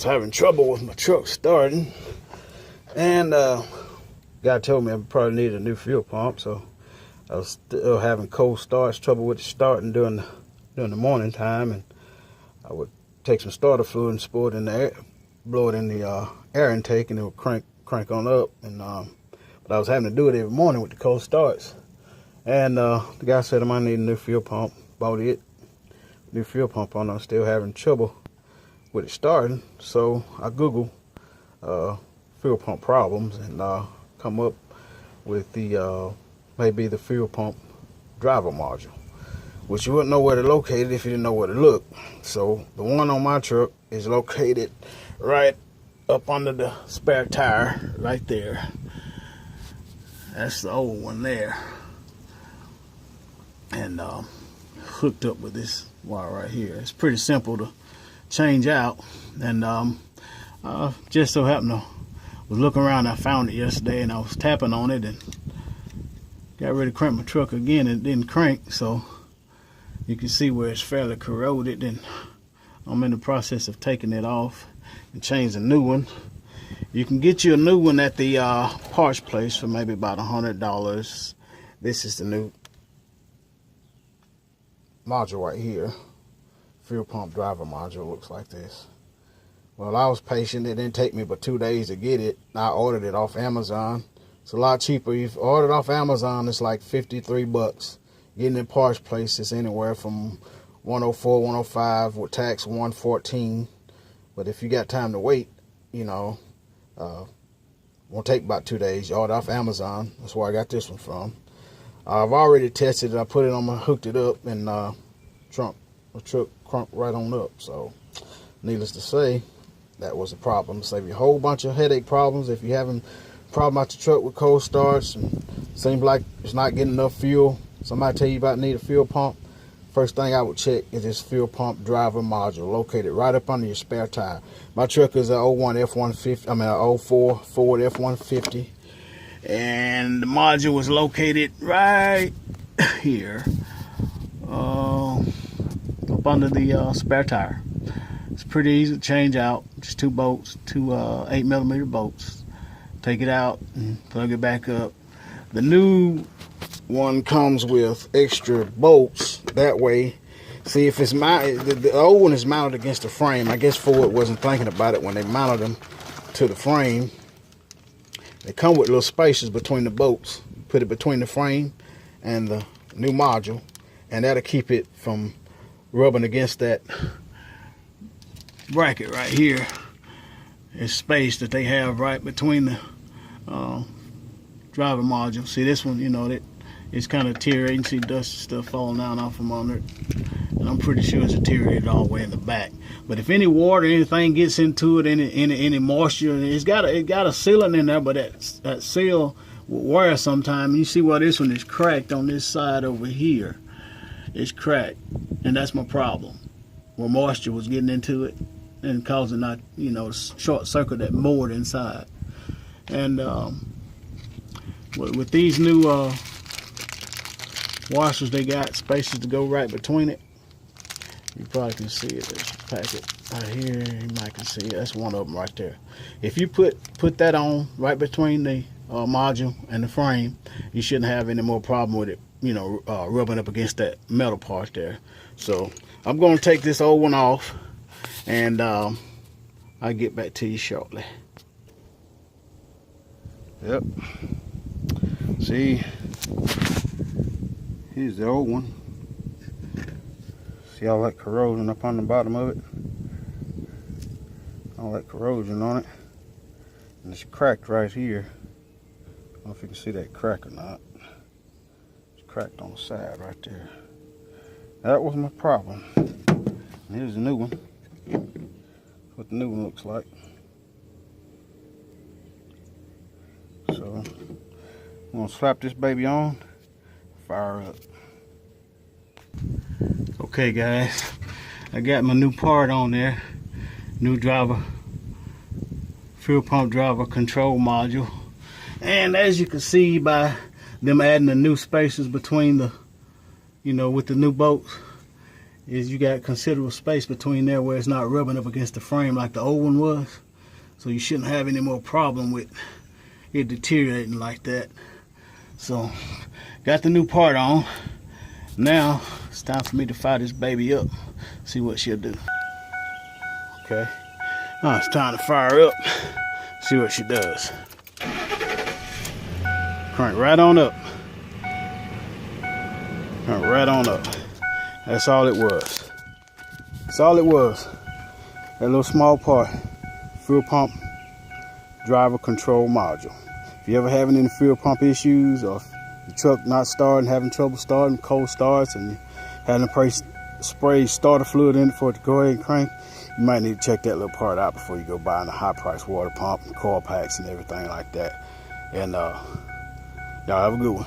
was having trouble with my truck starting, and guy told me I probably needed a new fuel pump, so I was still having cold starts, trouble with the starting during the morning time, and I would take some starter fluid and pour it in the air, blow it in the air intake, and it would crank on up. And but I was having to do it every morning with the cold starts. And the guy said I might need a new fuel pump. Bought it, new fuel pump on. I'm still having trouble with it starting, so I Googled fuel pump problems and come up with the maybe the fuel pump driver module, which you wouldn't know where to locate it if you didn't know where to look. So the one on my truck is located right up under the spare tire right there. That's the old one there, and hooked up with this wire right here. It's pretty simple to change out, and just so happened to was looking around, I found it yesterday, and I was tapping on it and got ready to crank my truck again, and it didn't crank. So you can see where it's fairly corroded, and I'm in the process of taking it off and changing a new one. You can get you a new one at the parts place for maybe about $100. This is the new module right here. Fuel pump driver module looks like this. Well, I was patient. It didn't take me but 2 days to get it. I ordered it off Amazon. It's a lot cheaper. If you order it off Amazon, it's like 53 bucks. Getting it parts place is anywhere from 104, 105 with tax 114. But if you got time to wait, you know, won't take about 2 days. You order off Amazon. That's where I got this one from. I've already tested it. I put it on hooked it up, and the truck crunked right on up. So, needless to say, that was a problem. Save you a whole bunch of headache problems if you're having a problem out your truck with cold starts and seems like it's not getting enough fuel. Somebody tell you about need a fuel pump. First thing I would check is this fuel pump driver module located right up under your spare tire. My truck is a 01 F-150, I mean a 04 Ford F-150, and the module was located right here, up under the spare tire. It's pretty easy to change out. Just two bolts, two 8mm bolts. Take it out and plug it back up. The new one comes with extra bolts. That way, see if it's mounted. The old one is mounted against the frame. I guess Ford wasn't thinking about it when they mounted them to the frame. They come with little spaces between the bolts. Put it between the frame and the new module, and that'll keep it from rubbing against that bracket right here. It's space that they have right between the driver module. See this one, you know, it's kind of deteriorated. You can see dust and stuff falling down off from under it, and I'm pretty sure it's deteriorated all the way in the back. But if any water, anything gets into it, any moisture, it's got a sealant in there, but that seal will wear sometime. You see why this one is cracked on this side over here. It's cracked, and that's my problem. Where moisture was getting into it and causing that, you know, short circuit that board inside. And with these new washers, they got spaces to go right between it. You probably can see it. There's a packet right here. You might can see it. That's one of them right there. If you put that on right between the module and the frame, you shouldn't have any more problem with it, you know, rubbing up against that metal part there. So I'm going to take this old one off, and I'll get back to you shortly. Yep. See, here's the old one. See all that corrosion up on the bottom of it? All that corrosion on it. And it's cracked right here. I don't know if you can see that crack or not. It's cracked on the side right there. That was my problem. And here's the new one. What the new one looks like. So I'm gonna slap this baby on, fire up. Okay guys, I got my new part on there. New driver, fuel pump driver control module. And as you can see by them adding the new spaces between the, you know, with the new bolts, is you got considerable space between there where it's not rubbing up against the frame like the old one was. So you shouldn't have any more problem with it deteriorating like that. So got the new part on. Now it's time for me to fire this baby up, see what she'll do. Okay, now it's time to fire her up, see what she does. Crank right on up. Crank right on up. That's all it was. That's all it was. That little small part. Fuel pump driver control module. If you ever having any fuel pump issues, or if your truck not starting, having trouble starting, cold starts, and you having to spray starter fluid in it for it to go ahead and crank, you might need to check that little part out before you go buying a high price water pump and coil packs and everything like that. And y'all have a good one.